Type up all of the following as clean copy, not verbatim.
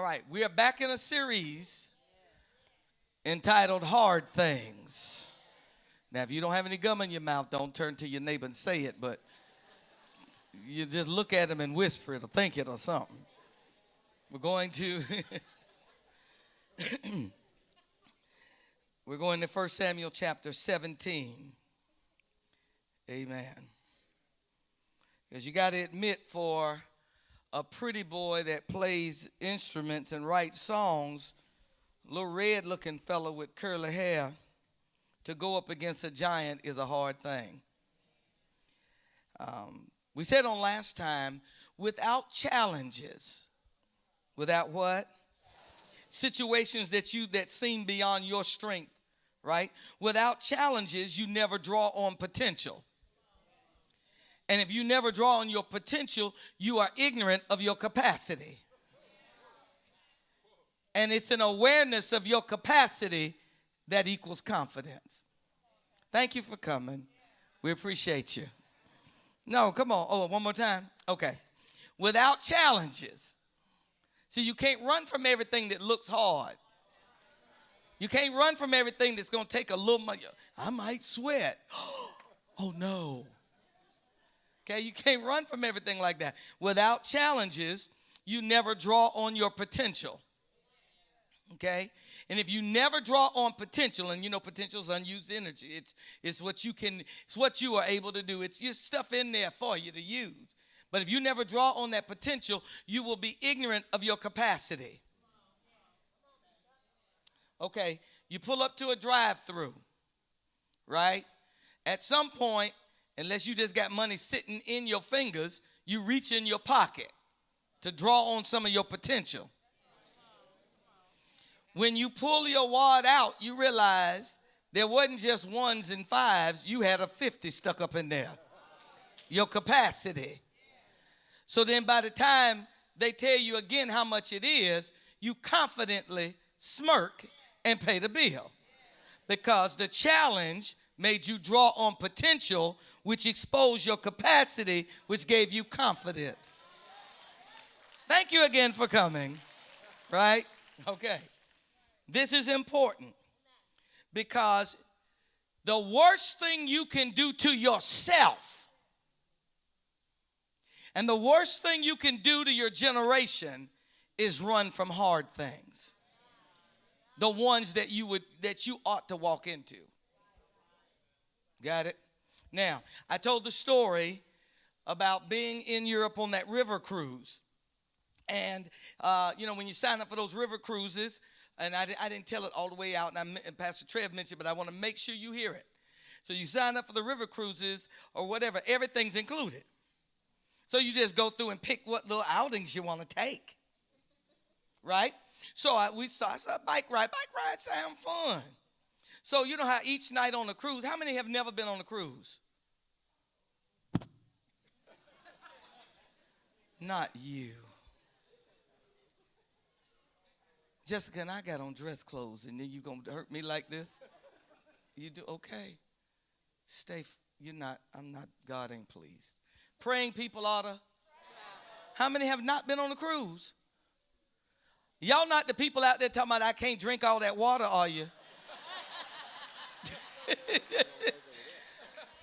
All right, we are back in a series entitled Hard Things. Now, if you don't have any gum in your mouth, don't turn to your neighbor and say it, but you just look at them and whisper it or think it or something. We're going to we're going to 1 Samuel chapter 17. Amen. Because you got to admit, for a pretty boy that plays instruments and writes songs, little red looking fellow with curly hair, to go up against a giant is a hard thing. We said on last time, without challenges, without what? Situations that seem beyond your strength, right? Without challenges, you never draw on potential. And if you never draw on your potential, you are ignorant of your capacity. And it's an awareness of your capacity that equals confidence. Thank you for coming. We appreciate you. No, come on. Oh, one more time. Okay. Without challenges. See, you can't run from everything that looks hard. You can't run from everything that's going to take a little money. I might sweat. Oh, no. Okay, you can't run from everything like that. Without challenges, you never draw on your potential. Okay? And if you never draw on potential, and you know potential is unused energy. It's what you are able to do. It's just stuff in there for you to use. But if you never draw on that potential, you will be ignorant of your capacity. Okay, you pull up to a drive-through, right? At some point, unless you just got money sitting in your fingers, you reach in your pocket to draw on some of your potential. When you pull your wad out, you realize there wasn't just ones and fives. You had a 50 stuck up in there. Your capacity. So then by the time they tell you again how much it is, you confidently smirk and pay the bill. Because the challenge made you draw on potential, which exposed your capacity, which gave you confidence. Thank you again for coming. Right? Okay. This is important because the worst thing you can do to yourself and the worst thing you can do to your generation is run from hard things. The ones that you ought to walk into. Got it? Now, I told the story about being in Europe on that river cruise. And, when you sign up for those river cruises, and I didn't tell it all the way out, and Pastor Trev mentioned, but I want to make sure you hear it. So you sign up for the river cruises or whatever, everything's included. So you just go through and pick what little outings you want to take, right? So I said, bike ride. Bike rides sound fun. So you know how each night on the cruise, how many have never been on a cruise? Not you. Jessica and I got on dress clothes, and then you going to hurt me like this? You do? Okay. I'm not, God ain't pleased. Praying people ought to. How many have not been on a cruise? Y'all not the people out there talking about I can't drink all that water, are you?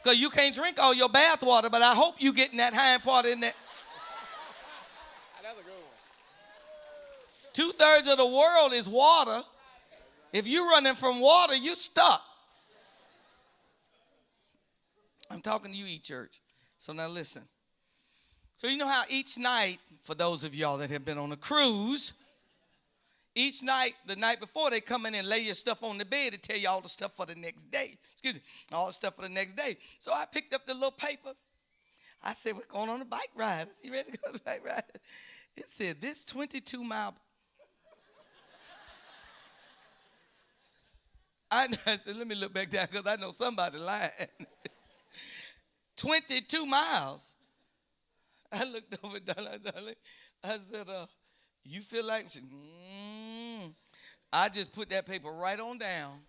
Because you can't drink all your bath water, but I hope you getting that hind part in there. That's a good one. 2/3 of the world is water. If you're running from water, you're stuck. I'm talking to you, E-Church. So now listen. So you know how each night, for those of y'all that have been on a cruise, each night, the night before, they come in and lay your stuff on the bed to tell you all the stuff for the next day. Excuse me, all the stuff for the next day. So I picked up the little paper. I said, we're going on a bike ride. You ready to go on a bike ride? It said, this 22-mile. I said, let me look back down because I know somebody lying. 22 miles. I looked over, darling. I said, you feel like? She, I just put that paper right on down.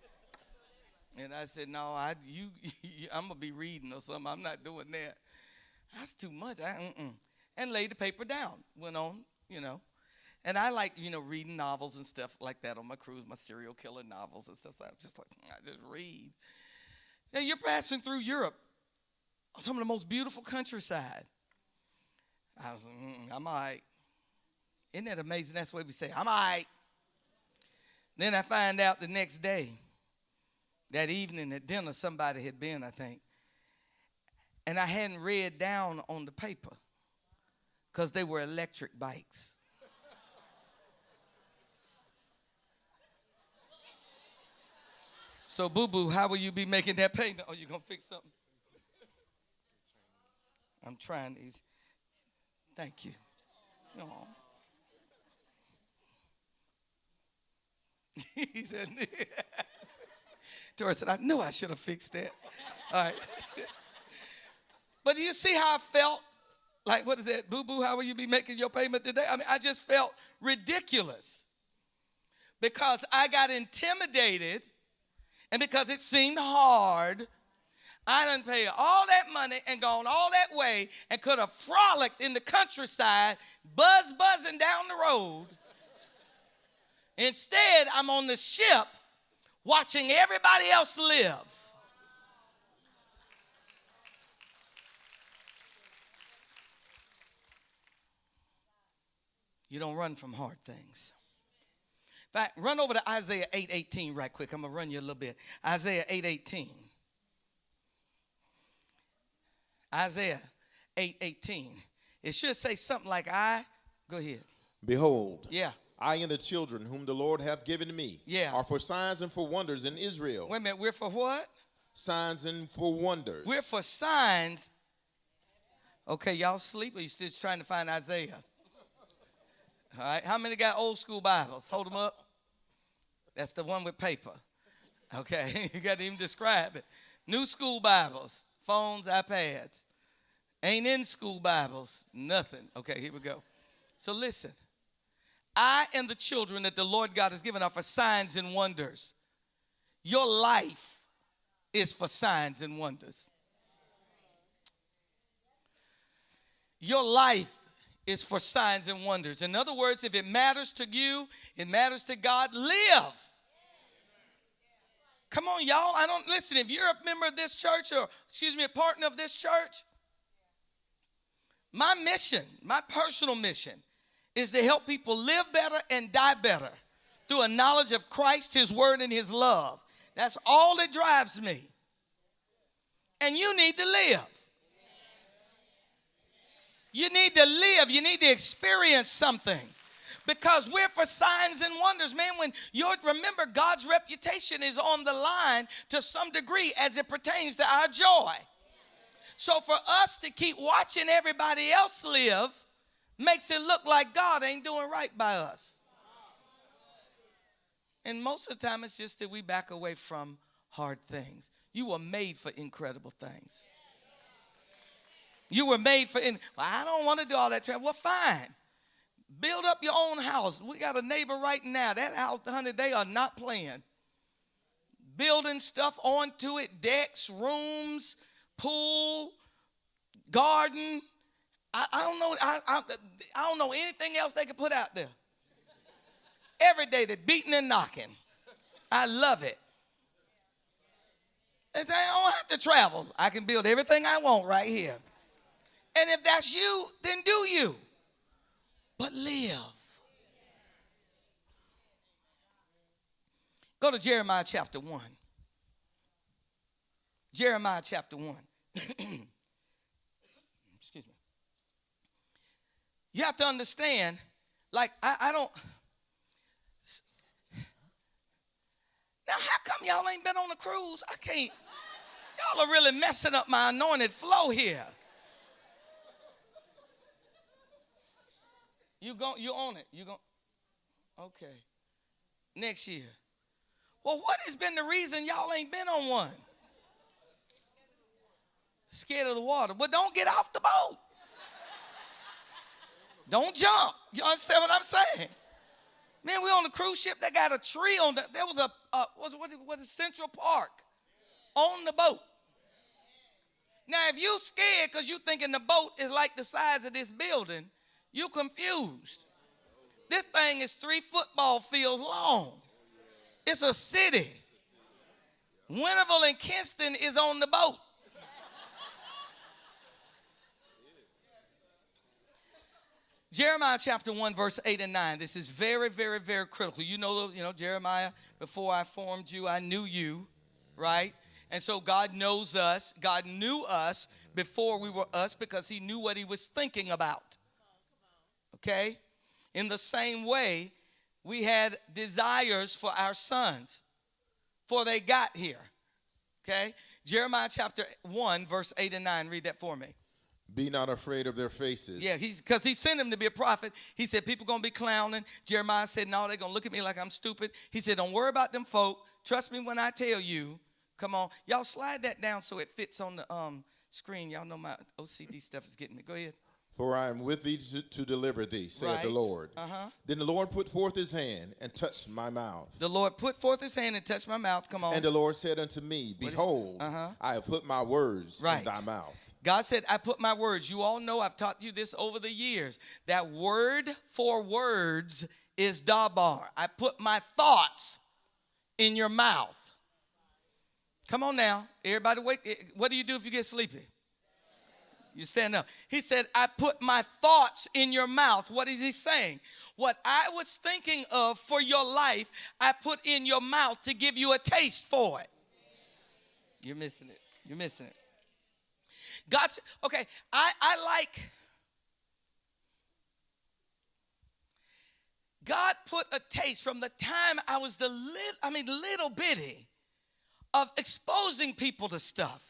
And I said, no, I'm going to be reading or something. I'm not doing that. That's too much. And laid the paper down. Went on, And I like, reading novels and stuff like that on my cruise, my serial killer novels and stuff. I'm just like, I just read. Now you're passing through Europe, some of the most beautiful countryside. I was like, I'm all right. Isn't that amazing? That's what we say. I'm all right. Then I find out the next day, that evening at dinner, somebody had been, I think. And I hadn't read down on the paper because they were electric bikes. So, boo-boo, how will you be making that payment? Oh, you going to fix something? I'm trying these. Thank you. Oh. He said, Doris said, I knew I should have fixed that. All right. But do you see how I felt? Like, what is that? Boo-boo, how will you be making your payment today? I mean, I just felt ridiculous because I got intimidated and because it seemed hard. I done paid all that money and gone all that way and could have frolicked in the countryside, buzzing down the road. Instead, I'm on the ship watching everybody else live. You don't run from hard things. In fact, run over to Isaiah 8:18 right quick. I'm going to run you a little bit. Isaiah 8:18. Isaiah 8:18. It should say something like, go ahead. Behold, Yeah. I and the children whom the Lord hath given me are for signs and for wonders in Israel. Wait a minute, we're for what? Signs and for wonders. We're for signs. Okay, y'all sleep or you still trying to find Isaiah? All right, how many got old school Bibles? Hold them up. That's the one with paper. Okay, you got to even describe it. New school Bibles, phones, iPads. Ain't in school Bibles, nothing. Okay, here we go. So listen. I and the children that the Lord God has given are for signs and wonders. Your life is for signs and wonders. Your life is for signs and wonders. In other words, if it matters to you, it matters to God, live. Come on, y'all. Listen, if you're a member of this church or, a partner of this church, my mission, my personal mission, is to help people live better and die better through a knowledge of Christ, his word, and his love. That's all that drives me. And you need to live. You need to live. You need to experience something. Because we're for signs and wonders, man. Remember, God's reputation is on the line to some degree as it pertains to our joy. So for us to keep watching everybody else live makes it look like God ain't doing right by us. And most of the time, it's just that we back away from hard things. You were made for incredible things. You were made for, I don't want to do all that travel. Well, fine. Build up your own house. We got a neighbor right now. That house, honey, they are not playing. Building stuff onto it, decks, rooms, pool, garden. I don't know. I don't know anything else they could put out there. Every day they're beating and knocking. I love it. They say, I don't have to travel. I can build everything I want right here. And if that's you, then do you. But live. Go to Jeremiah chapter 1. Jeremiah chapter 1. Excuse me. You have to understand, like, I don't. Now, how come y'all ain't been on a cruise? I can't. Y'all are really messing up my anointed flow here. You own it. Okay. Next year. Well, what has been the reason y'all ain't been on one? Scared of the water. Well, don't get off the boat. Don't jump. You understand what I'm saying? Man, we on a cruise ship that got a tree on the, there was what is Central Park on the boat. Now, if you scared because you thinking the boat is like the size of this building, you confused. This thing is 3 football fields long. It's a city. Winterville and Kinston is on the boat. Jeremiah chapter 1, verse 8 and 9. This is very, very, very critical. You know, Jeremiah, before I formed you, I knew you, right? And so God knows us. God knew us before we were us because he knew what he was thinking about. Okay? In the same way, we had desires for our sons before they got here. Okay? Jeremiah chapter 1, verse 8 and 9. Read that for me. Be not afraid of their faces. Yeah, because he sent him to be a prophet. He said, people going to be clowning. Jeremiah said, no, they're going to look at me like I'm stupid. He said, don't worry about them folk. Trust me when I tell you. Come on. Y'all slide that down so it fits on the screen. Y'all know my OCD stuff is getting me. Go ahead. For I am with thee to deliver thee, saith the Lord. Then the Lord put forth his hand and touched my mouth. The Lord put forth his hand and touched my mouth. Come on. And the Lord said unto me, behold, I have put my words in thy mouth. God said, I put my words. You all know I've taught you this over the years. That word for words is dabar. I put my thoughts in your mouth. Come on now. Everybody wait. What do you do if you get sleepy? You stand up. He said, I put my thoughts in your mouth. What is he saying? What I was thinking of for your life, I put in your mouth to give you a taste for it. You're missing it. You're missing it. God said, okay, God put a taste from the time I was little bitty of exposing people to stuff.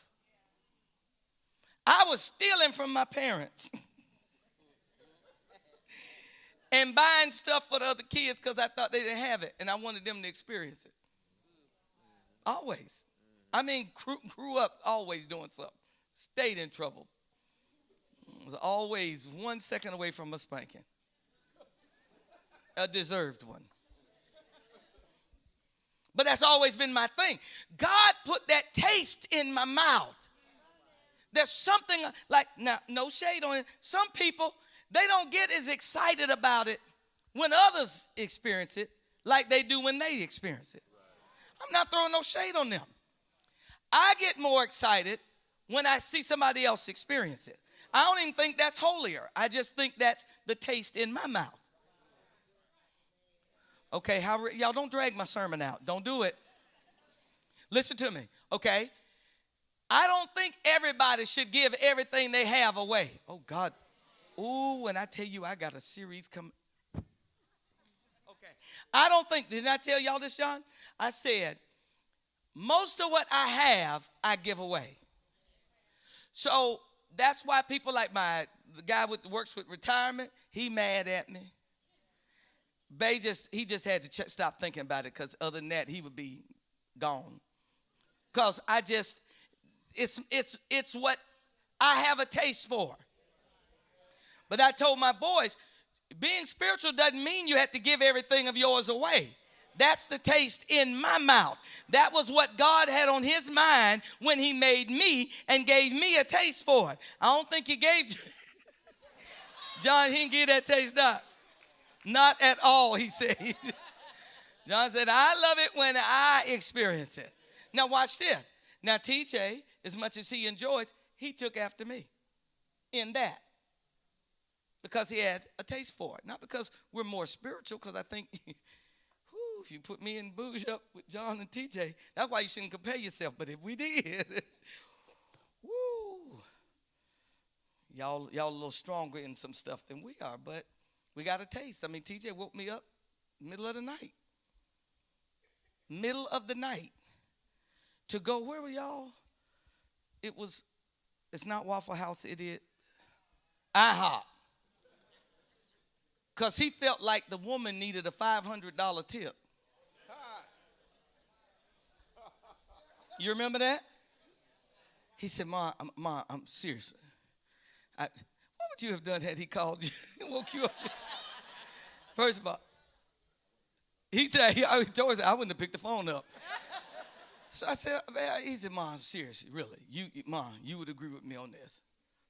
I was stealing from my parents and buying stuff for the other kids because I thought they didn't have it and I wanted them to experience it. Always. Grew up always doing something. Stayed in trouble. Was always 1 second away from a spanking. A deserved one. But that's always been my thing. God put that taste in my mouth. There's something like, now, no shade on it. Some people, they don't get as excited about it when others experience it like they do when they experience it. I'm not throwing no shade on them. I get more excited when I see somebody else experience it. I don't even think that's holier. I just think that's the taste in my mouth. Okay, y'all don't drag my sermon out. Don't do it. Listen to me, okay? I don't think everybody should give everything they have away. Oh, God. Ooh, and I tell you, I got a series coming. Okay. I don't think, didn't I tell y'all this, John? I said, most of what I have, I give away. So that's why people like the guy works with retirement, he mad at me. He just had to stop thinking about it because other than that, he would be gone. Because it's what I have a taste for. But I told my boys, being spiritual doesn't mean you have to give everything of yours away. That's the taste in my mouth. That was what God had on his mind when he made me and gave me a taste for it. I don't think he gave John, he didn't give that taste up. Not at all, he said. John said, I love it when I experience it. Now watch this. Now TJ, as much as he enjoys, he took after me in that. Because he had a taste for it. Not because we're more spiritual, because I think, if you put me and Bouge up with John and TJ, that's why you shouldn't compare yourself. But if we did, woo, y'all a little stronger in some stuff than we are. But we got a taste. TJ woke me up middle of the night. Middle of the night. To go, where were y'all? It's not Waffle House, it is IHOP. Because he felt like the woman needed a $500 tip. You remember that? He said, Ma, I'm serious. What would you have done had he called you and woke you up? First of all, he said, I wouldn't have picked the phone up. So I said, he said, Ma, I'm serious, really. You would agree with me on this.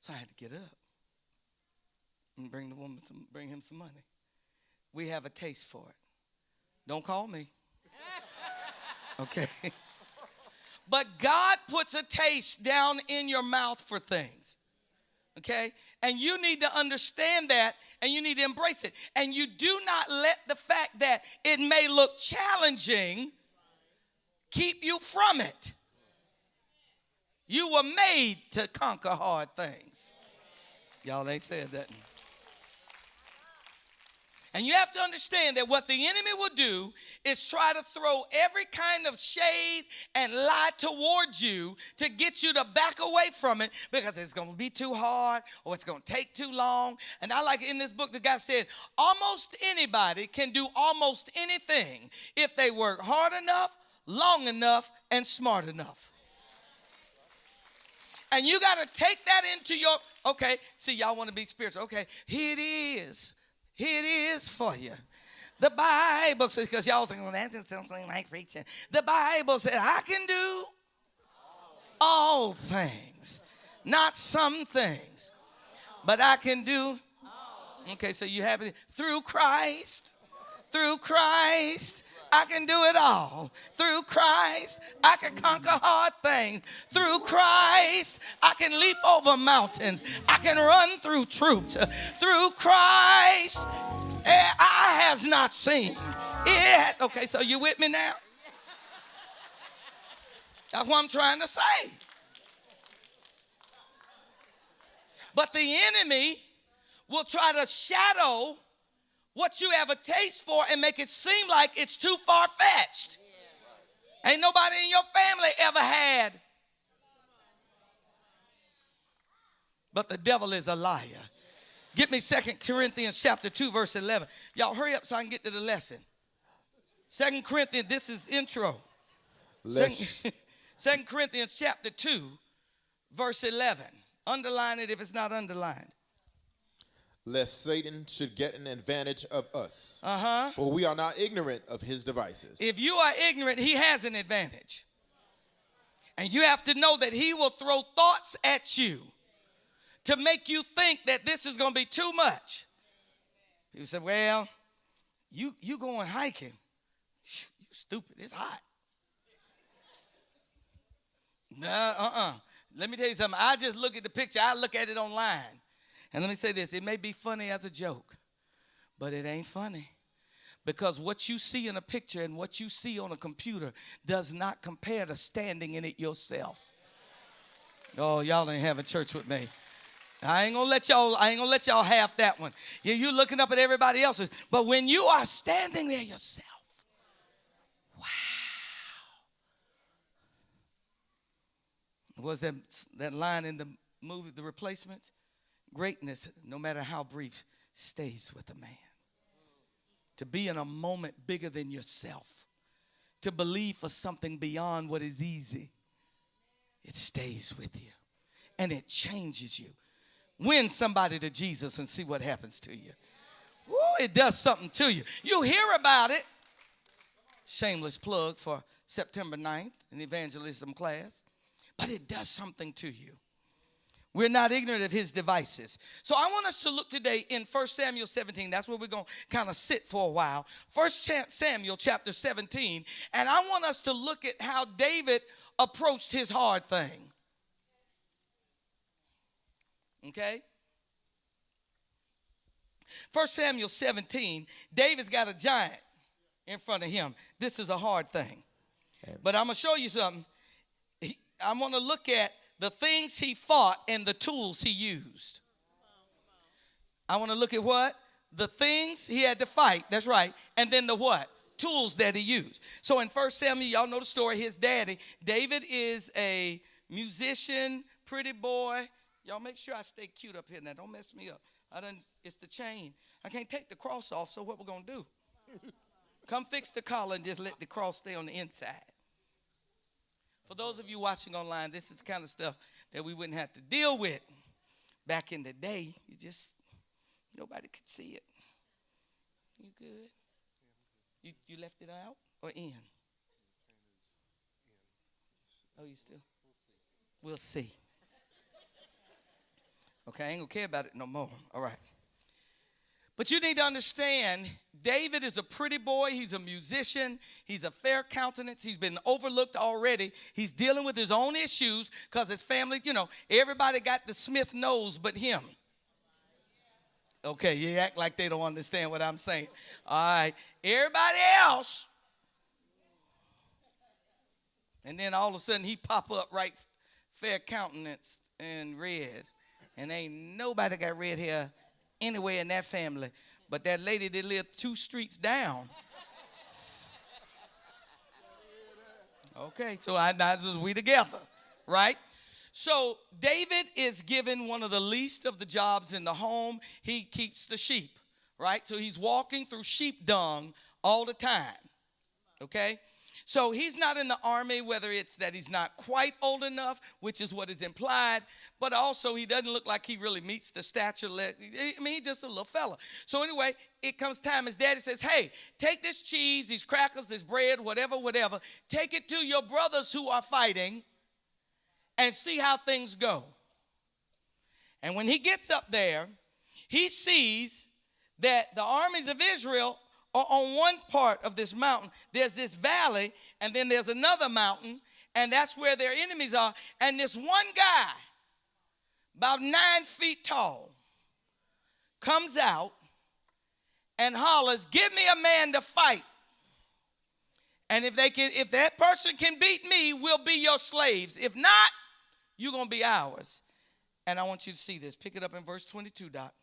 So I had to get up and bring him some money. we have a taste for it. Don't call me. Okay. But God puts a taste down in your mouth for things. Okay? And you need to understand that, and you need to embrace it. And you do not let the fact that it may look challenging keep you from it. You were made to conquer hard things. Y'all ain't said that. And you have to understand that what the enemy will do is try to throw every kind of shade and lie towards you to get you to back away from it because it's going to be too hard or it's going to take too long. And I like in this book, the guy said, almost anybody can do almost anything if they work hard enough, long enough, and smart enough. And you got to take that into your, okay, see, y'all want to be spiritual. Okay, here it is. Here it is for you. The Bible says, because y'all think, well, that doesn't sound like preaching. The Bible said, I can do all things, not some things, but I can do. Okay, so you have it through Christ. Through Christ, I can do it all. Through Christ, I can conquer hard things. Through Christ, I can leap over mountains. I can run through troops. Through Christ, eye has not seen. Okay, so you with me now? That's what I'm trying to say. But the enemy will try to shadow what you have a taste for and make it seem like it's too far-fetched. Yeah. Ain't nobody in your family ever had. But the devil is a liar. Get me 2 Corinthians chapter 2, verse 11. Y'all hurry up so I can get to the lesson. 2 Corinthians, this is intro. 2 Corinthians chapter 2, verse 11. Underline it if it's not underlined. Lest Satan should get an advantage of us. Uh-huh. For we are not ignorant of his devices. If you are ignorant, he has an advantage. And you have to know that he will throw thoughts at you to make you think that this is going to be too much. People say, well, you going hiking. You stupid. It's hot. No, Let me tell you something. I just look at the picture. I look at it online. And let me say this, it may be funny as a joke, but it ain't funny. Because what you see in a picture and what you see on a computer does not compare to standing in it yourself. Oh, y'all ain't having church with me. I ain't gonna let y'all have that one. You're looking up at everybody else's. But when you are standing there yourself, wow. Was that line in the movie, The Replacements? Greatness, no matter how brief, stays with a man. To be in a moment bigger than yourself. To believe for something beyond what is easy. It stays with you. And it changes you. Win somebody to Jesus and see what happens to you. Woo, it does something to you. You hear about it. Shameless plug for September 9th, an evangelism class. But it does something to you. We're not ignorant of his devices. So I want us to look today in 1 Samuel 17. That's where we're going to kind of sit for a while. 1 Samuel chapter 17. And I want us to look at how David approached his hard thing. Okay? 1 Samuel 17. David's got a giant in front of him. This is a hard thing. But I'm going to show you something. I want to look at the things he fought and the tools he used. I want to look at what? The things he had to fight. That's right. And then the what? Tools that he used. So in 1 Samuel, y'all know the story. His daddy, David, is a musician, pretty boy. Y'all make sure I stay cute up here now. Don't mess me up. It's the chain. I can't take the cross off, so what we're going to do? Come fix the collar and just let the cross stay on the inside. For those of you watching online, this is the kind of stuff that we wouldn't have to deal with. Back in the day, nobody could see it. You good? You left it out or in? Oh, you still? We'll see. Okay, I ain't going to care about it no more. All right. But you need to understand, David is a pretty boy. He's a musician. He's a fair countenance. He's been overlooked already. He's dealing with his own issues because his family, everybody got the Smith nose but him. Okay, you act like they don't understand what I'm saying. All right, everybody else. And then all of a sudden he pop up right, fair countenance and red. And ain't nobody got red hair anywhere in that family, but that lady that lived 2 streets down. Okay, so we together, right? So David is given one of the least of the jobs in the home. He keeps the sheep, right? So he's walking through sheep dung all the time, okay? So he's not in the army, whether it's that he's not quite old enough, which is what is implied, but also he doesn't look like he really meets the stature. I mean, he's just a little fella. So anyway, it comes time, his daddy says, hey, take this cheese, these crackers, this bread, whatever, take it to your brothers who are fighting and see how things go. And when he gets up there, he sees that the armies of Israel are on one part of this mountain. There's this valley, and then there's another mountain, and that's where their enemies are. And this one guy, about 9 feet tall, comes out and hollers, give me a man to fight. And if that person can beat me, we'll be your slaves. If not, you're going to be ours. And I want you to see this. Pick it up in verse 22, Doc.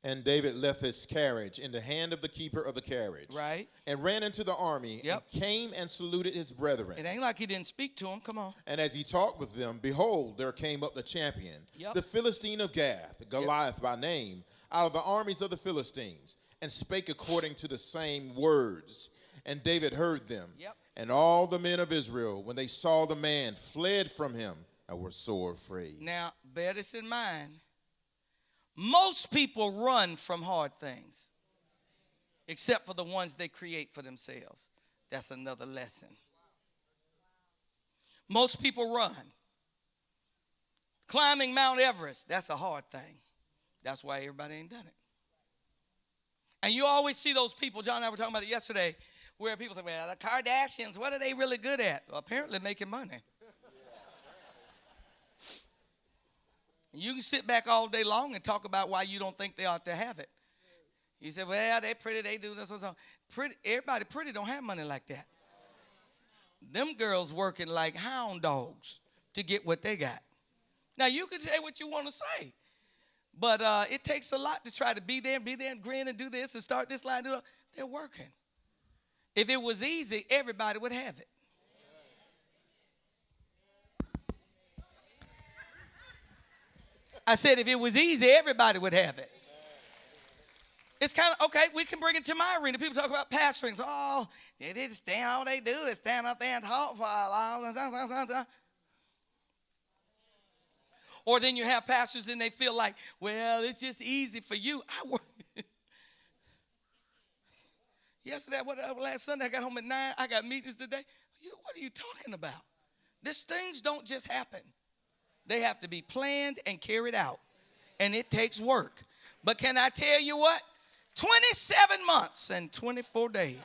And David left his carriage in the hand of the keeper of the carriage. Right. And ran into the army. Yep. And came and saluted his brethren. It ain't like he didn't speak to them. Come on. And as he talked with them, behold, there came up the champion, Yep. the Philistine of Gath, Goliath by name, out of the armies of the Philistines, and spake according to the same words. And David heard them. Yep. And all the men of Israel, when they saw the man, fled from him and were sore afraid. Now, bear this in mind. Most people run from hard things, except for the ones they create for themselves. That's another lesson. Most people run. Climbing Mount Everest, that's a hard thing. That's why everybody ain't done it. And you always see those people, John and I were talking about it yesterday, where people say, well, the Kardashians, what are they really good at? Well, apparently making money. You can sit back all day long and talk about why you don't think they ought to have it. You say, well, they're pretty, they do this or something. Everybody pretty don't have money like that. Them girls working like hound dogs to get what they got. Now, you can say what you want to say, but it takes a lot to try to be there and grin and do this and start this line. They're working. If it was easy, everybody would have it. I said if it was easy, everybody would have it. It's kind of, okay, we can bring it to my arena. People talk about pastoring. Oh, they just stand, all they do is stand up there and talk for a long. Or then you have pastors and they feel like, well, it's just easy for you. I work. Yesterday, last Sunday, I got home at 9. I got meetings today. What are you talking about? These things don't just happen. They have to be planned and carried out. And it takes work. But can I tell you what? 27 months and 24 days.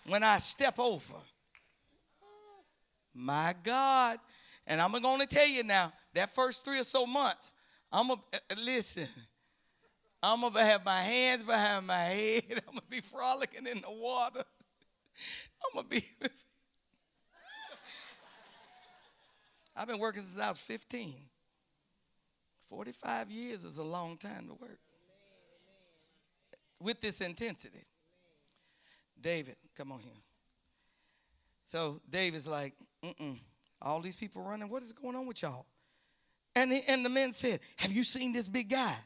When I step over. My God. And I'm going to tell you now, that first 3 or so months, listen, I'm going to have my hands behind my head. I'm going to be frolicking in the water. I'm going to be... I've been working since I was 15. 45 years is a long time to work. With this intensity. David, come on here. So David's like, all these people running, what is going on with y'all? And the men said, have you seen this big guy?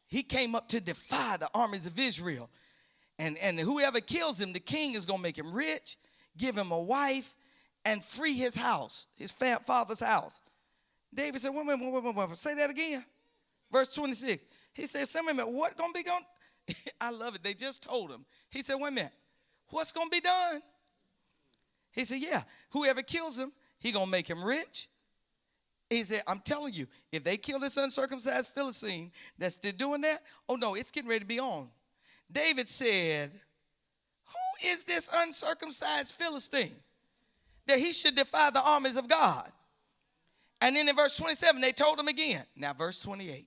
He came up to defy the armies of Israel. And whoever kills him, the king is going to make him rich, give him a wife, and free his house, his father's house. David said, wait, say that again. Verse 26. He said, wait a minute, what going to be going? I love it. They just told him. He said, wait a minute, what's going to be done? He said, yeah, whoever kills him, he going to make him rich. He said, I'm telling you, if they kill this uncircumcised Philistine that's still doing that, oh no, it's getting ready to be on. David said, who is this uncircumcised Philistine that he should defy the armies of God? And then in verse 27, they told him again. Now, verse 28.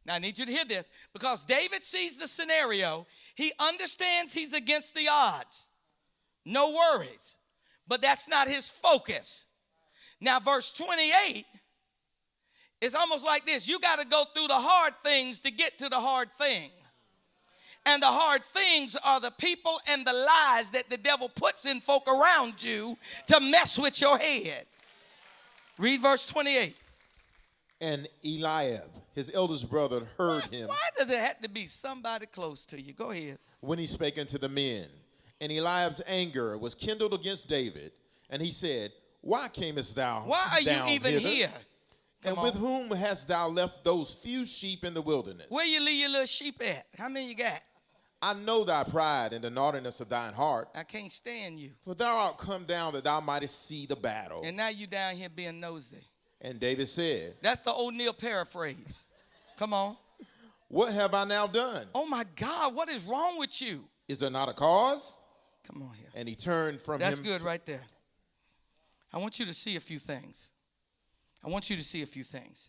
Now, I need you to hear this, because David sees the scenario. He understands he's against the odds. No worries. But that's not his focus. Now, verse 28 is almost like this. You got to go through the hard things to get to the hard thing. And the hard things are the people and the lies that the devil puts in folk around you to mess with your head. Read verse 28. And Eliab, his eldest brother, heard him. Why does it have to be somebody close to you? Go ahead. When he spake unto the men. And Eliab's anger was kindled against David. And he said, why camest thou Why are down you even hither? here? And with whom hast thou left those few sheep in the wilderness? Where you leave your little sheep at? How many you got? I know thy pride and the naughtiness of thine heart. I can't stand you. For thou art come down that thou mightest see the battle. And now you down here being nosy. And David said, That's the O'Neill paraphrase. Come on. what have I now done? Oh my God, what is wrong with you? Is there not a cause? Come on here. And he turned from That's him. good right there. I want you to see a few things. I want you to see a few things.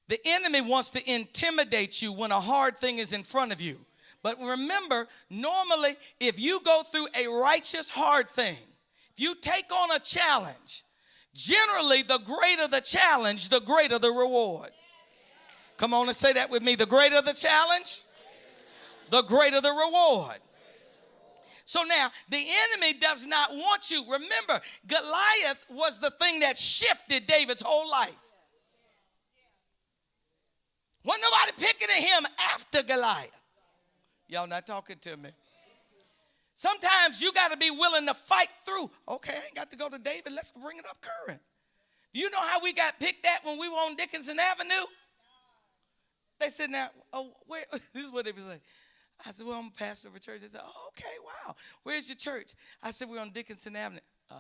The enemy wants to intimidate you when a hard thing is in front of you. But remember, normally, if you go through a righteous hard thing, if you take on a challenge, generally, the greater the challenge, the greater the reward. Come on and say that with me. The greater the challenge, the greater the reward. So now, the enemy does not want you. Remember, Goliath was the thing that shifted David's whole life. Wasn't nobody picking at him after Goliath. Y'all not talking to me. Sometimes you got to be willing to fight through. Okay, I ain't got to go to David. Let's bring it up current. Do you know how we got picked at when we were on Dickinson Avenue? They said, now, oh, where? This is what they were saying. I said, well, I'm a pastor of a church. They said, oh, okay, wow. Where's your church? I said, we're on Dickinson Avenue. Oh.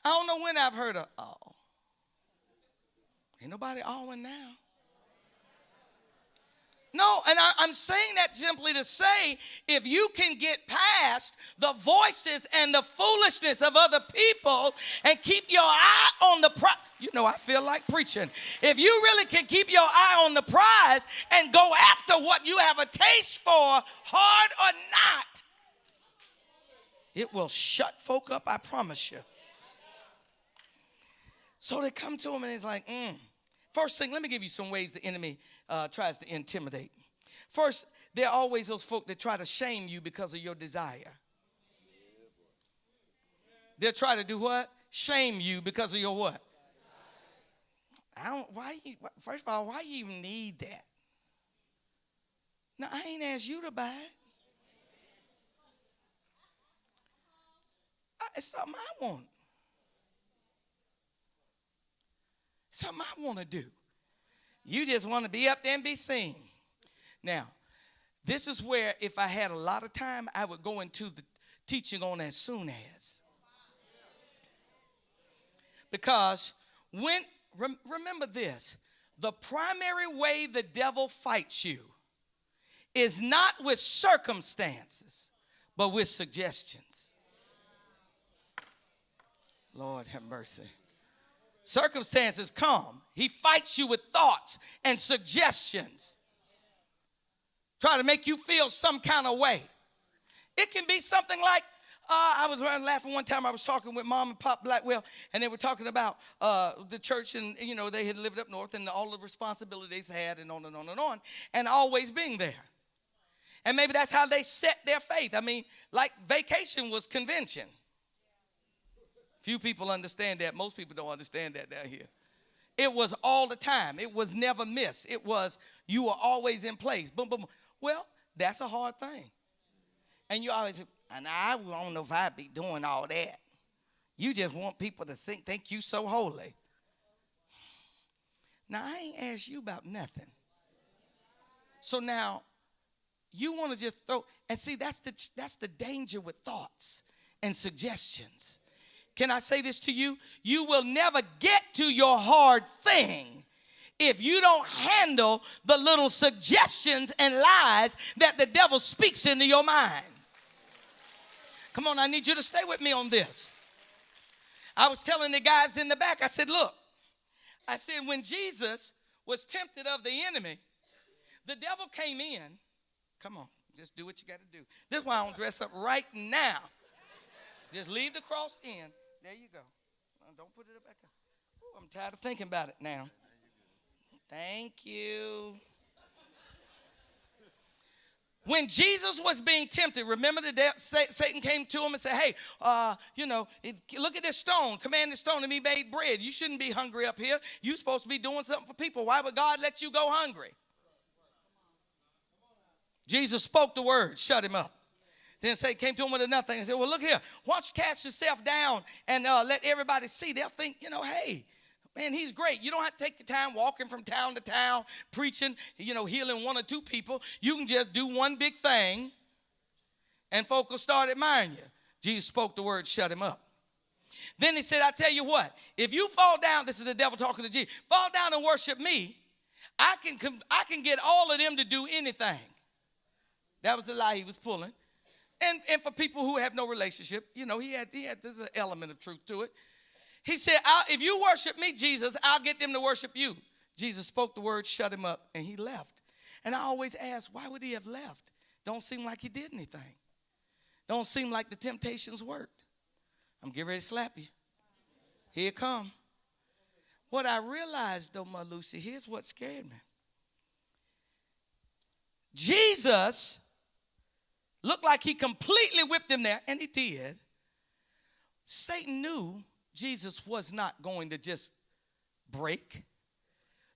I don't know when I've heard of, oh. Ain't nobody awing now. No, and I'm saying that simply to say, if you can get past the voices and the foolishness of other people and keep your eye on the prize, you know, I feel like preaching. If you really can keep your eye on the prize and go after what you have a taste for, hard or not, it will shut folk up, I promise you. So they come to him and he's like, First thing, let me give you some ways the enemy tries to intimidate. First, there are always those folk that try to shame you because of your desire. They'll try to do what? Shame you because of your what? First of all, why you even need that? No, I ain't asked you to buy it. It's something I want. It's something I want to do. You just want to be up there and be seen. Now, this is where if I had a lot of time, I would go into the teaching on as soon as. Because remember this, the primary way the devil fights you is not with circumstances, but with suggestions. Lord have mercy. Circumstances come. He fights you with thoughts and suggestions. Try to make you feel some kind of way. It can be something like, I was laughing one time. I was talking with Mom and Pop Blackwell, and they were talking about the church, and, you know, they had lived up north and all the responsibilities they had and on and on and on, and always being there. And maybe that's how they set their faith. I mean, like vacation was convention. Few people understand that. Most people don't understand that down here. It was all the time. It was never missed. It was, you were always in place. Boom, boom, boom. Well, that's a hard thing. And you always, and I don't know if I'd be doing all that. You just want people to think you so holy. Now, I ain't asked you about nothing. So now, you want to just throw, and see, that's the danger with thoughts and suggestions. Can I say this to you? You will never get to your hard thing if you don't handle the little suggestions and lies that the devil speaks into your mind. Come on, I need you to stay with me on this. I was telling the guys in the back, I said, look, I said, when Jesus was tempted of the enemy, the devil came in. Come on, just do what you got to do. This is why I don't dress up right now. Just leave the cross in. There you go. Don't put it back up. Ooh, I'm tired of thinking about it now. Thank you. When Jesus was being tempted, remember Satan came to him and said, hey, look at this stone. Command this stone to be made bread. You shouldn't be hungry up here. You're supposed to be doing something for people. Why would God let you go hungry? Jesus spoke the word, shut him up. Then Satan came to him with another thing and said, well, look here. Why don't you cast yourself down and let everybody see? They'll think, hey, man, he's great. You don't have to take the time walking from town to town, preaching, healing one or two people. You can just do one big thing, and folk will start admiring you. Jesus spoke the word, shut him up. Then he said, I tell you what, if you fall down, this is the devil talking to Jesus, fall down and worship me, I can get all of them to do anything. That was the lie he was pulling. And for people who have no relationship, there's an element of truth to it. He said, if you worship me, Jesus, I'll get them to worship you. Jesus spoke the word, shut him up, and he left. And I always ask, why would he have left? Don't seem like he did anything. Don't seem like the temptations worked. I'm getting ready to slap you. Here it come. What I realized, though, my Lucy, here's what scared me. Jesus looked like he completely whipped him there, and he did. Satan knew Jesus was not going to just break.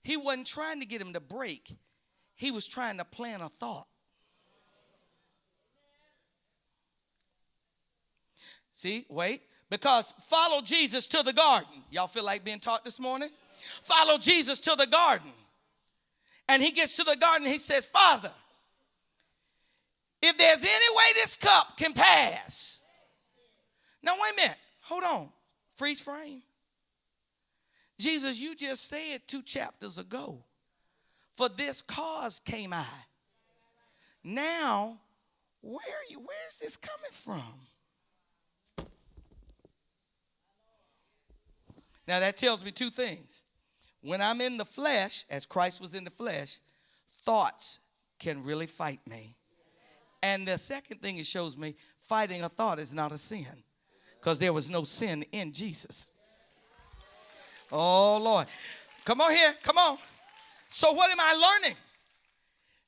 He wasn't trying to get him to break. He was trying to plant a thought. See, wait. Because follow Jesus to the garden. Y'all feel like being taught this morning? Follow Jesus to the garden. And he gets to the garden, he says, Father, if there's any way this cup can pass. Now, wait a minute. Hold on. Freeze frame. Jesus, you just said 2 chapters ago, for this cause came I. Now, where's this coming from? Now, that tells me 2 things. When I'm in the flesh, as Christ was in the flesh, thoughts can really fight me. And the second thing it shows me, fighting a thought is not a sin, because there was no sin in Jesus. Oh, Lord. Come on here. Come on. So what am I learning?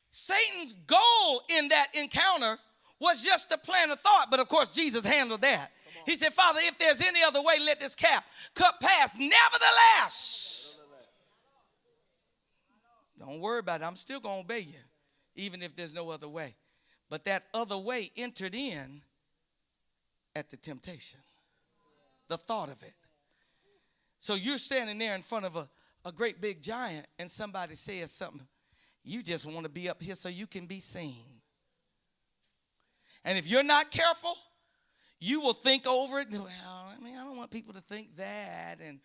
Satan's goal in that encounter was just to plant a thought, but of course Jesus handled that. He said, Father, if there's any other way, let this cup pass. Nevertheless, don't worry about it. I'm still going to obey you, even if there's no other way. But that other way entered in at the temptation, the thought of it. So you're standing there in front of a great big giant, and somebody says something. You just want to be up here so you can be seen. And if you're not careful, you will think over it. Well, I don't want people to think that. And,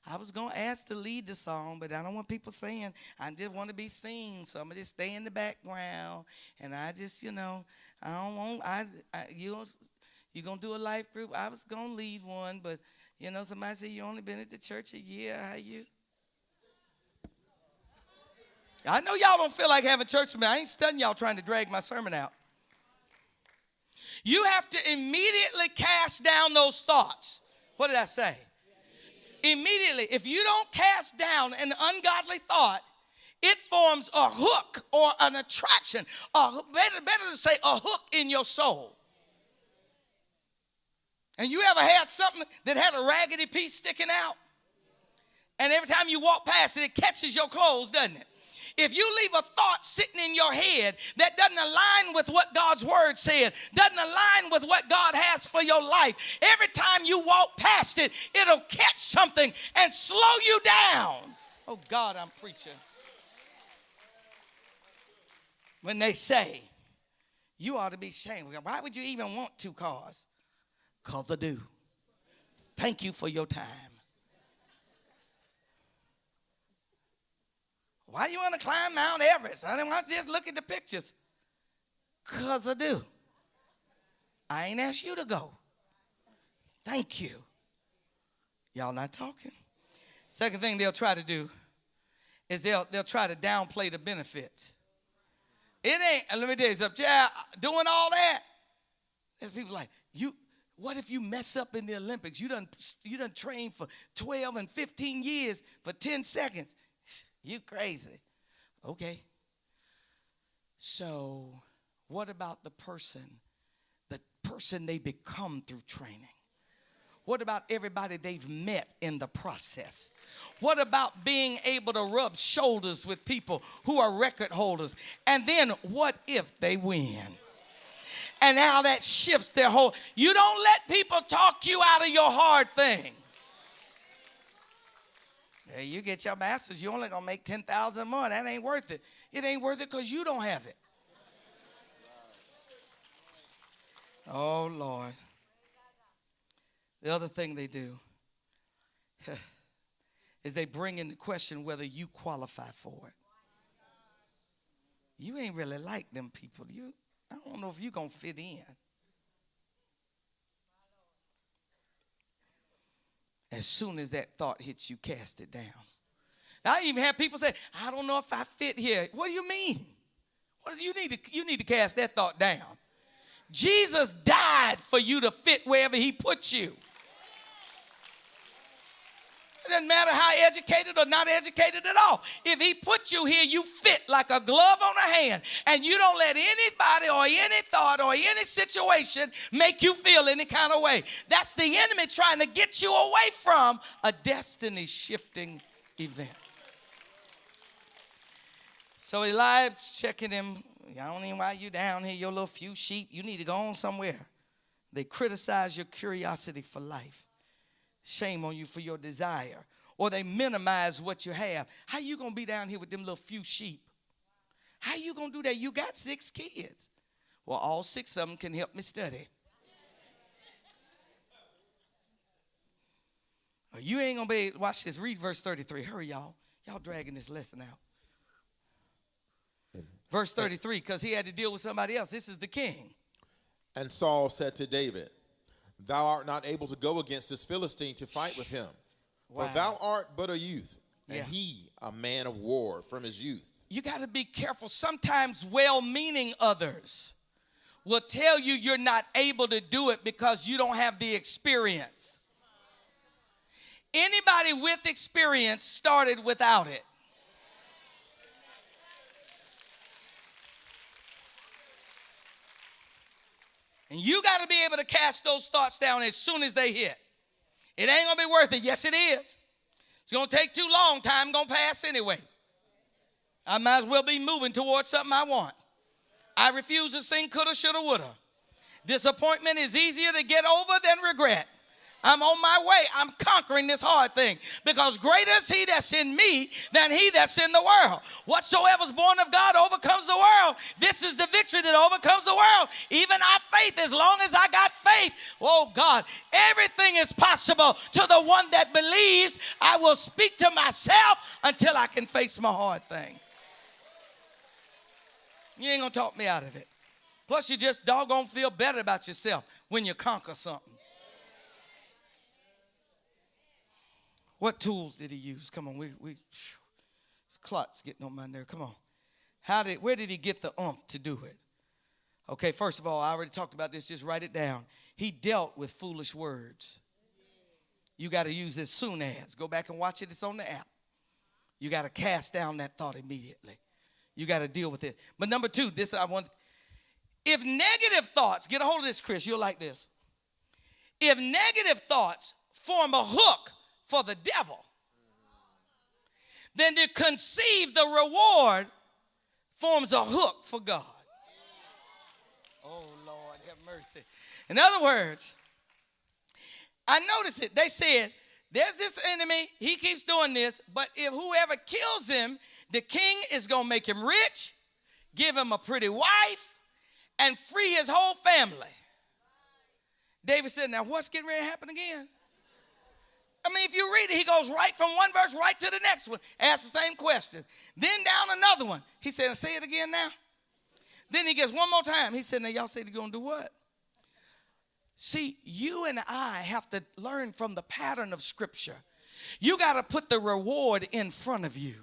I was going to ask to lead the song, but I don't want people saying, I just want to be seen. So I'm going to just stay in the background. And I just, I don't want, you're going to do a life group. I was going to lead one, but, somebody said you only been at the church a year. How you? I know y'all don't feel like having church with me. I ain't studying y'all trying to drag my sermon out. You have to immediately cast down those thoughts. What did I say? Immediately. If you don't cast down an ungodly thought, it forms a hook or an attraction. Better to say a hook in your soul. And you ever had something that had a raggedy piece sticking out? And every time you walk past it, it catches your clothes, doesn't it? If you leave a thought sitting in your head that doesn't align with what God's word said, doesn't align with what God has for your life, every time you walk past it, it'll catch something and slow you down. Oh, God, I'm preaching. When they say, you ought to be ashamed. Why would you even want 2 cars? 'Cause I do. Thank you for your time. Why you want to climb Mount Everest? I don't want to just look at the pictures. 'Cause I do. I ain't asked you to go. Thank you. Y'all not talking. Second thing they'll try to do is they'll try to downplay the benefits. It ain't, let me tell you something, doing all that. There's people like, what if you mess up in the Olympics? You done trained for 12 and 15 years for 10 seconds. You crazy. Okay. So what about the person they become through training? What about everybody they've met in the process? What about being able to rub shoulders with people who are record holders? And then what if they win? And how that shifts their whole. You don't let people talk you out of your hard thing. Hey, you get your master's, you only gonna make $10,000 more. That ain't worth it. It ain't worth it because you don't have it. Oh, Lord. The other thing they do is they bring into question whether you qualify for it. You ain't really like them people. I don't know if you're going to fit in. As soon as that thought hits you, cast it down. I even have people say, I don't know if I fit here. What do you mean? You need to cast that thought down. Jesus died for you to fit wherever he put you. It doesn't matter how educated or not educated at all. If he put you here, you fit like a glove on a hand. And you don't let anybody or any thought or any situation make you feel any kind of way. That's the enemy trying to get you away from a destiny-shifting event. So Eliab's checking him. I don't even know why you down here, your little few sheep. You need to go on somewhere. They criticize your curiosity for life. Shame on you for your desire. Or they minimize what you have. How you going to be down here with them little few sheep? How you going to do that? You got 6 kids. Well, all 6 of them can help me study. Or you ain't going to be able to watch this. Read verse 33. Hurry, y'all. Y'all dragging this lesson out. Verse 33, because he had to deal with somebody else. This is the king. And Saul said to David, thou art not able to go against this Philistine to fight with him. Wow. For thou art but a youth, and he a man of war from his youth. You got to be careful. Sometimes well-meaning others will tell you you're not able to do it because you don't have the experience. Anybody with experience started without it. And you got to be able to cast those thoughts down as soon as they hit. It ain't going to be worth it. Yes, it is. It's going to take too long. Time going to pass anyway. I might as well be moving towards something I want. I refuse to sing coulda, shoulda, woulda. Disappointment is easier to get over than regret. I'm on my way. I'm conquering this hard thing because greater is he that's in me than he that's in the world. Whatsoever is born of God overcomes the world. This is the victory that overcomes the world. Even our faith, as long as I got faith, oh God, everything is possible to the one that believes. I will speak to myself until I can face my hard thing. You ain't going to talk me out of it. Plus, you just doggone feel better about yourself when you conquer something. What tools did he use? Come on, this clot's getting on my nerve. Come on. Where did he get the oomph to do it? Okay, first of all, I already talked about this. Just write it down. He dealt with foolish words. You got to use this soon as. Go back and watch it. It's on the app. You got to cast down that thought immediately. You got to deal with it. But number 2, this I want. If negative thoughts, get a hold of this, Chris. You'll like this. If negative thoughts form a hook for the devil, then to conceive the reward forms a hook for God. Oh, Lord, have mercy. In other words, I noticed it. They said, there's this enemy. He keeps doing this. But if whoever kills him, the king is going to make him rich, give him a pretty wife, and free his whole family. David said, now what's getting ready to happen again? I mean, if you read it, he goes right from one verse right to the next one, asks the same question. Then down another one. He said, say it again now. Then he gets one more time. He said, now y'all said you're going to do what? See, you and I have to learn from the pattern of Scripture. You got to put the reward in front of you.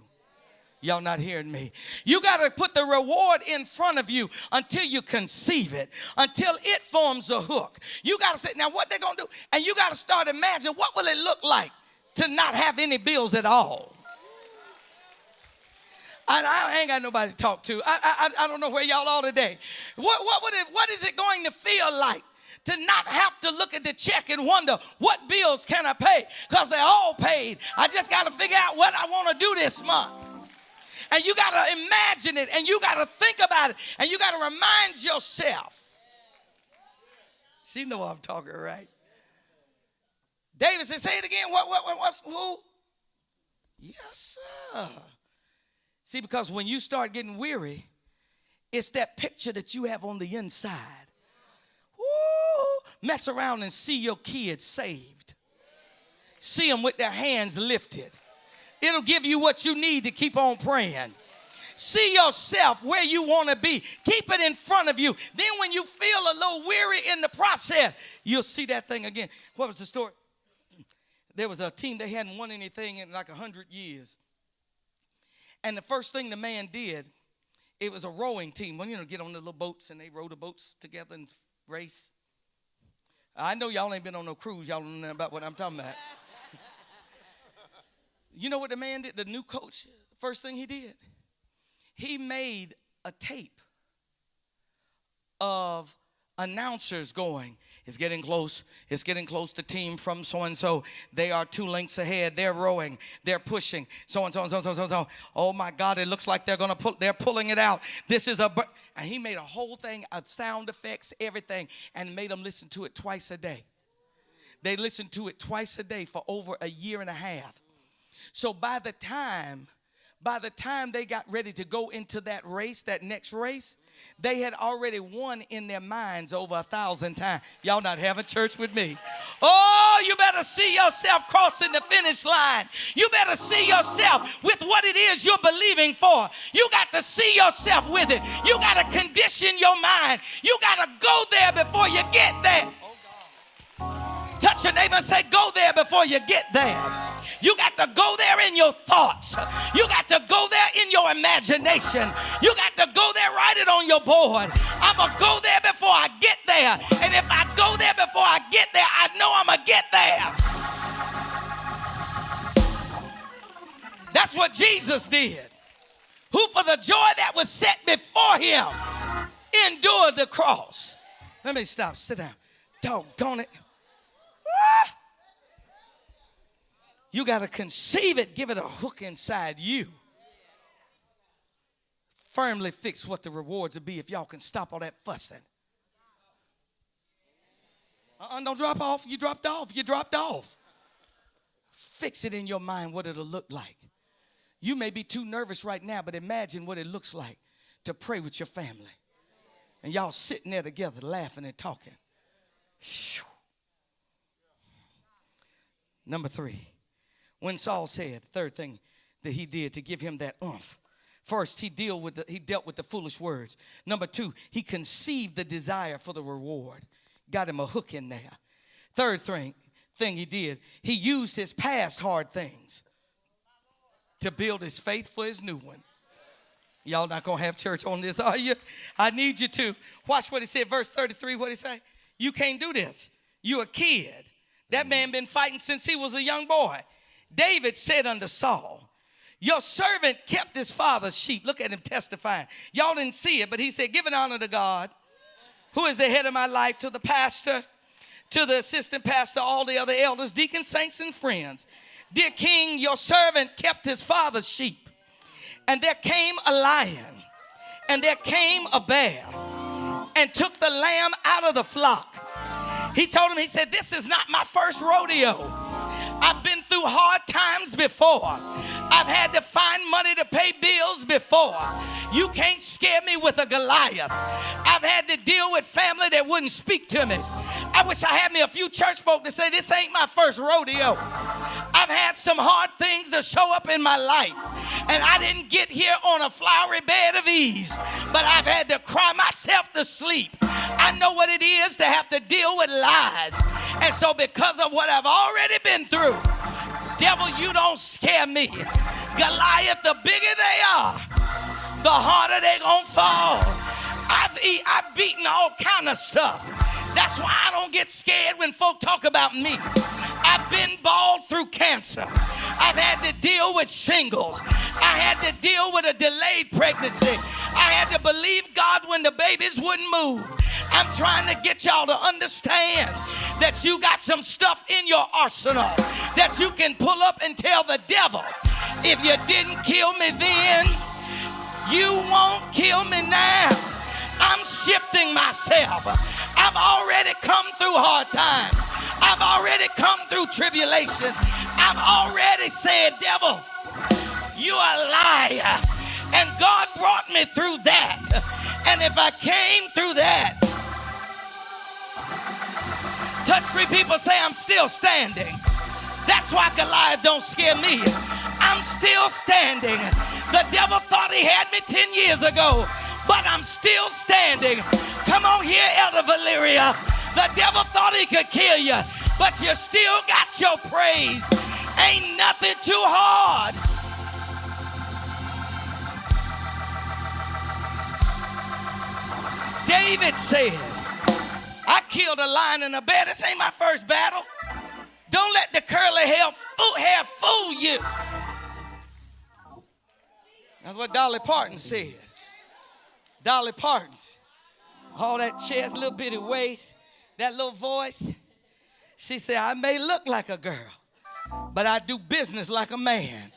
Y'all not hearing me. You got to put the reward in front of you until you conceive it, until it forms a hook. You got to say, now what they going to do? And you got to start imagining, what will it look like to not have any bills at all? I ain't got nobody to talk to. I don't know where y'all are today. What is it going to feel like to not have to look at the check and wonder, what bills can I pay? Because they're all paid. I just got to figure out what I want to do this month. And you got to imagine it, and you got to think about it, and you got to remind yourself. She know I'm talking right. David said, say it again. Who? Yes, sir. See, because when you start getting weary, it's that picture that you have on the inside. Woo! Mess around and see your kids saved. See them with their hands lifted. It'll give you what you need to keep on praying. See yourself where you want to be. Keep it in front of you. Then when you feel a little weary in the process, you'll see that thing again. What was the story? There was a team that hadn't won anything in like 100 years. And the first thing the man did, it was a rowing team. Well, get on the little boats, and they row the boats together and race. I know y'all ain't been on no cruise. Y'all don't know about what I'm talking about. You know what the man did? The new coach, first thing he did, he made a tape of announcers going, it's getting close to team from so-and-so. They are 2 lengths ahead. They're rowing. They're pushing. So-and-so. Oh, my God, it looks like they're pulling it out. This is and he made a whole thing of sound effects, everything, and made them listen to it twice a day. They listened to it twice a day for over a year and a half. So by the time they got ready to go into that race, that next race, they had already won in their minds over 1,000 times. Y'all not having church with me. Oh, you better see yourself crossing the finish line. You better see yourself with what it is you're believing for. You got to see yourself with it. You got to condition your mind. You got to go there before you get there. Touch your neighbor and say, go there before you get there. You got to go there in your thoughts. You got to go there in your imagination. You got to go there, write it on your board. I'm going to go there before I get there. And if I go there before I get there, I know I'm going to get there. That's what Jesus did. Who for the joy that was set before him endured the cross. Let me stop. Sit down. Doggone it. You got to conceive it, give it a hook inside you. Firmly fix what the rewards will be if y'all can stop all that fussing. Don't drop off. You dropped off. Fix it in your mind what it'll look like. You may be too nervous right now, but imagine what it looks like to pray with your family. And y'all sitting there together laughing and talking. Whew. Number 3, when Saul said, third thing that he did to give him that oomph. First, he dealt with the foolish words. Number 2, he conceived the desire for the reward. Got him a hook in there. Third thing he did, he used his past hard things to build his faith for his new one. Y'all not going to have church on this, are you? I need you to. Watch what he said, verse 33, what he say? You can't do this. You're a kid. That man been fighting since he was a young boy. David said unto Saul, your servant kept his father's sheep. Look at him testifying. Y'all didn't see it, but he said, give an honor to God, who is the head of my life, to the pastor, to the assistant pastor, all the other elders, deacons, saints, and friends. Dear king, your servant kept his father's sheep. And there came a lion, and there came a bear, and took the lamb out of the flock. He told him, he said, this is not my first rodeo. I've been through hard times before. I've had to find money to pay bills before. You can't scare me with a Goliath. I've had to deal with family that wouldn't speak to me. I wish I had me a few church folk to say this ain't my first rodeo. I've had some hard things to show up in my life, and I didn't get here on a flowery bed of ease, but I've had to cry myself to sleep. I know what it is to have to deal with lies, and so because of what I've already been through, devil, you don't scare me. Goliath, the bigger they are, the harder they gonna fall. I've beaten all kind of stuff. That's why I don't get scared when folk talk about me. I've been bald through cancer. I've had to deal with shingles. I had to deal with a delayed pregnancy. I had to believe God when the babies wouldn't move. I'm trying to get y'all to understand that you got some stuff in your arsenal that you can pull up and tell the devil, if you didn't kill me then, you won't kill me now. I'm shifting myself. I've already come through hard times. I've already come through tribulation. I've already said, devil, you a liar. And God brought me through that. And if I came through that, touch 3 people, say I'm still standing. That's why Goliath don't scare me. I'm still standing. The devil thought he had me 10 years ago, but I'm still standing. Come on here, Elder Valeria. The devil thought he could kill you, but you still got your praise. Ain't nothing too hard. David said, I killed a lion and a bear. This ain't my first battle. Don't let the curly hair fool you. That's what Dolly Parton said. Dolly Parton. All that chest, little bitty waist, that little voice. She said, I may look like a girl, but I do business like a man.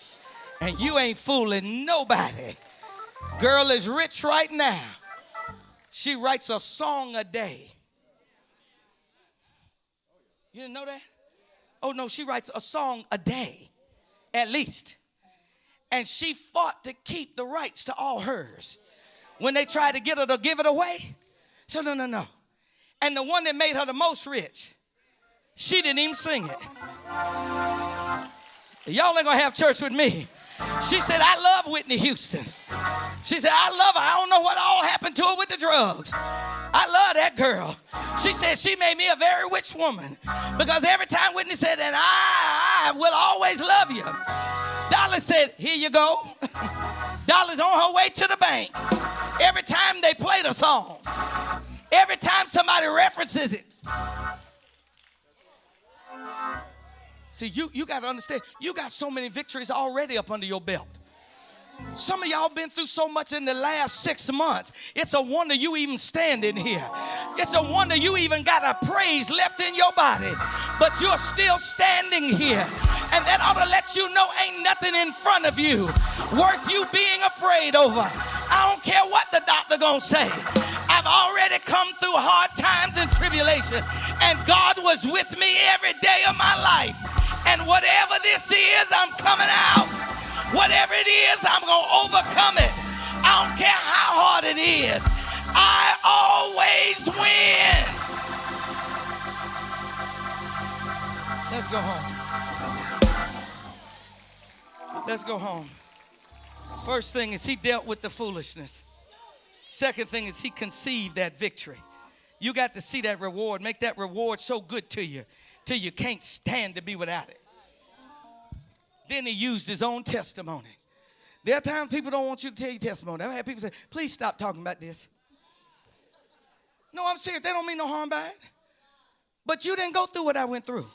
And you ain't fooling nobody. Girl is rich right now. She writes a song a day. You didn't know that? Oh, no, she writes a song a day, at least. And she fought to keep the rights to all hers. When they tried to get her to give it away, so no. And the one that made her the most rich, she didn't even sing it. Y'all ain't gonna have church with me. She said, I love Whitney Houston. She said, I love her. I don't know what all happened to her with the drugs. I love that girl. She said she made me a very rich woman because every time Whitney said, and I will always love you, Dolly said, here you go. Dolly's on her way to the bank. Every time they played a song, every time somebody references it. See, you got to understand, you got so many victories already up under your belt. Some of y'all been through so much in the last 6 months. It's a wonder you even standing here. It's a wonder you even got a praise left in your body. But you're still standing here. And that ought to let you know ain't nothing in front of you worth you being afraid over. I don't care what the doctor gonna say. I've already come through hard times and tribulation. And God was with me every day of my life. And whatever this is, I'm coming out. Whatever it is, I'm going to overcome it. I don't care how hard it is. I always win. Let's go home. Let's go home. First thing is he dealt with the foolishness. Second thing is he conceived that victory. You got to see that reward. Make that reward so good to you till you can't stand to be without it. Then he used his own testimony. There are times people don't want you to tell your testimony. I've had people say, please stop talking about this. No, I'm serious. They don't mean no harm by it. But you didn't go through what I went through.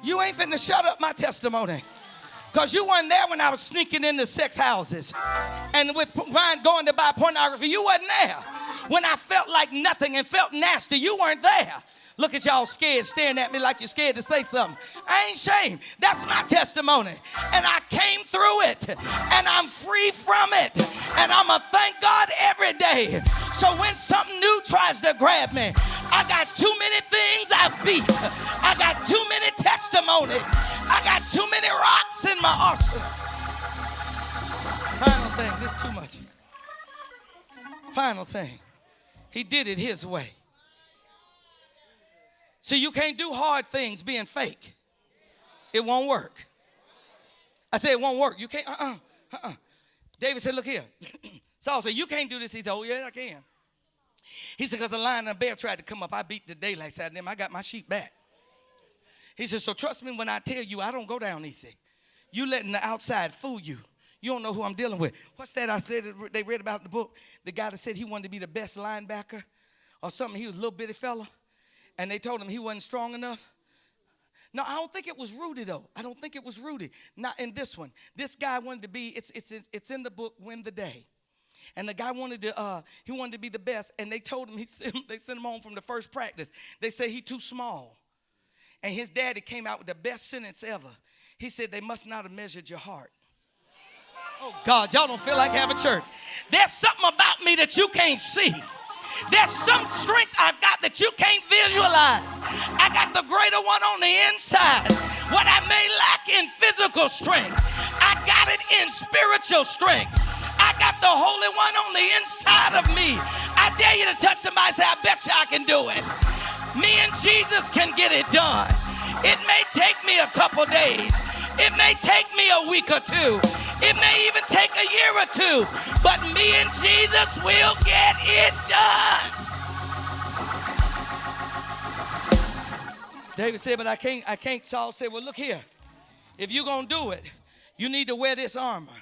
You ain't finna shut up my testimony. Because you weren't there when I was sneaking into sex houses and with mine going to buy pornography. You wasn't there. When I felt like nothing and felt nasty, you weren't there. Look at y'all scared, staring at me like you're scared to say something. I ain't ashamed. That's my testimony. And I came through it. And I'm free from it. And I'm going to thank God every day. So when something new tries to grab me, I got too many things I beat. I got too many testimonies. I got too many rocks in my arsenal. Final thing. This is too much. Final thing. He did it his way. See, you can't do hard things being fake. It won't work. I said it won't work. You can't, David said, look here. Saul said, you can't do this. He said, oh, yeah, I can. He said, because the lion and the bear tried to come up. I beat the daylights out of them. I got my sheep back. He said, so trust me when I tell you I don't go down easy. You letting the outside fool you. You don't know who I'm dealing with. What's that I said they read about in the book? The guy that said he wanted to be the best linebacker or something. He was a little bitty fella. And they told him he wasn't strong enough. No, I don't think it was Rudy, though. I don't think it was Rudy. Not in this one. This guy wanted to be, it's in the book, Win the Day. And the guy wanted to be the best. And they told him, they sent him home from the first practice. They said he too small. And his daddy came out with the best sentence ever. He said, they must not have measured your heart. Oh, God, y'all don't feel like having church. There's something about me that you can't see. There's some strength I've got that you can't visualize. I got the greater one on the inside. What I may lack in physical strength, I got it in spiritual strength. I got the Holy One on the inside of me. I dare you to touch somebody and say, I bet you I can do it. Me and Jesus can get it done. It may take me a couple days. It may take me a week or two. It may even take a year or two, but me and Jesus will get it done. David said, but I can't. Saul said, well, look here. If you're going to do it, you need to wear this armor.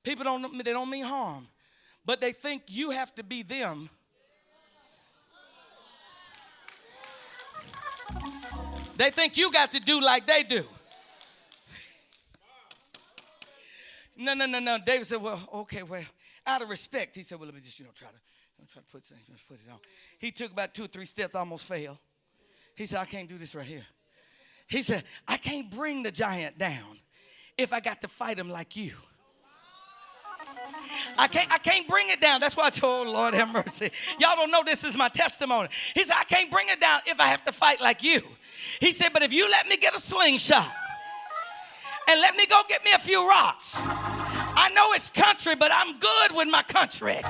People they don't mean harm, but they think you have to be them. They think you got to do like they do. No. David said, well, okay, well, out of respect, he said, well, let me just, try to put it on. He took about 2 or 3 steps, almost fell. He said, I can't do this right here. He said, I can't bring the giant down if I got to fight him like you. I can't bring it down. That's why I told Lord have mercy. Y'all don't know this is my testimony. He said, I can't bring it down if I have to fight like you. He said, but if you let me get a slingshot and let me go get me a few rocks, I know it's country, but I'm good with my country.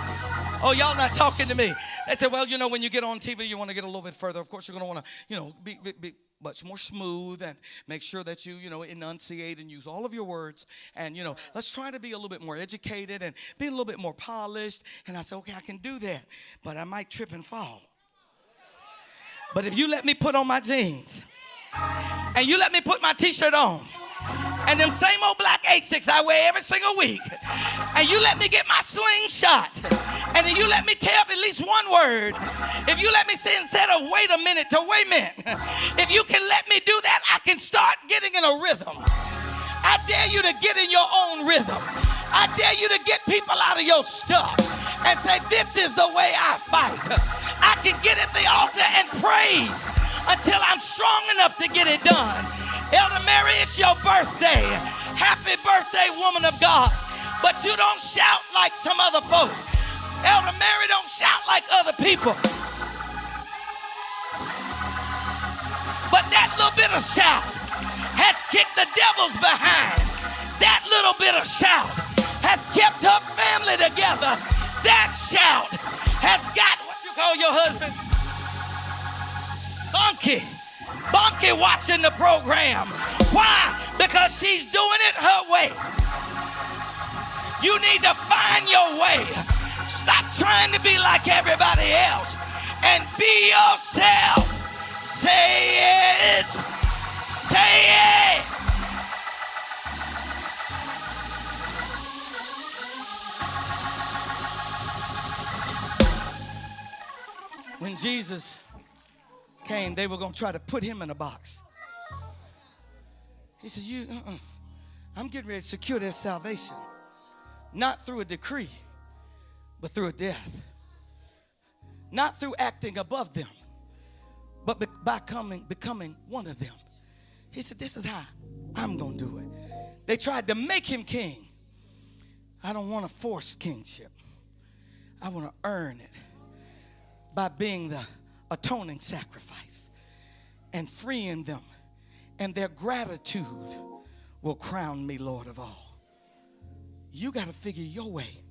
Oh, y'all not talking to me. They said, well, when you get on TV, you want to get a little bit further. Of course, you're going to want to, be much more smooth and make sure that you, enunciate and use all of your words. And, let's try to be a little bit more educated and be a little bit more polished. And I said, okay, I can do that, but I might trip and fall. But if you let me put on my jeans and you let me put my T-shirt on and them same old black Asics I wear every single week, and you let me get my slingshot, and then you let me tell at least one word, if you let me say instead of wait a minute to wait a minute, if you can let me do that, I can start getting in a rhythm. I dare you to get in your own rhythm. I dare you to get people out of your stuff and say, this is the way I fight. I can get at the altar and praise until I'm strong enough to get it done. Elder Mary, it's your birthday. Happy birthday, woman of God. But you don't shout like some other folk. Elder Mary don't shout like other people. But that little bit of shout has kicked the devils behind. That little bit of shout has kept her family together. That shout has got what you call your husband? Bunky watching the program. Why? Because she's doing it her way. You need to find your way. Stop trying to be like everybody else and be yourself. Say it. Say it. When Jesus came, they were going to try to put him in a box. He said, I'm getting ready to secure their salvation. Not through a decree, but through a death. Not through acting above them, but by becoming one of them. He said, this is how I'm going to do it. They tried to make him king. I don't want to force kingship. I want to earn it by being the atoning sacrifice and freeing them. And their gratitude will crown me Lord of all. You got to figure your way.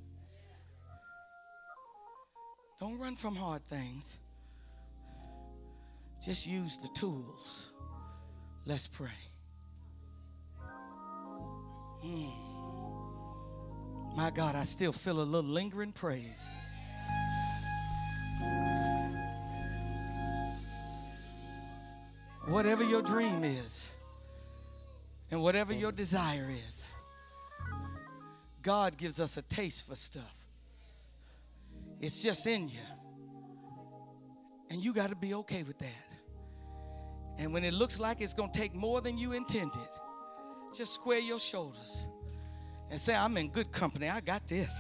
Don't run from hard things. Just use the tools. Let's pray. My God, I still feel a little lingering praise. Whatever your dream is, and whatever your desire is, God gives us a taste for stuff. It's just in you. And you got to be okay with that. And when it looks like it's going to take more than you intended, just square your shoulders and say, I'm in good company. I got this.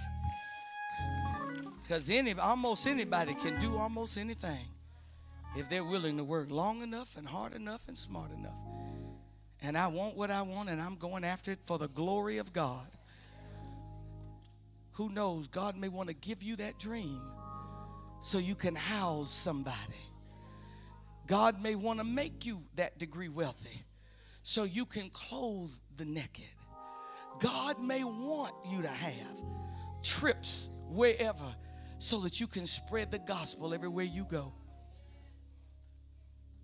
Because almost anybody can do almost anything if they're willing to work long enough and hard enough and smart enough. And I want what I want, and I'm going after it for the glory of God. Who knows, God may want to give you that dream so you can house somebody. God may want to make you that degree wealthy so you can clothe the naked. God may want you to have trips wherever so that you can spread the gospel everywhere you go.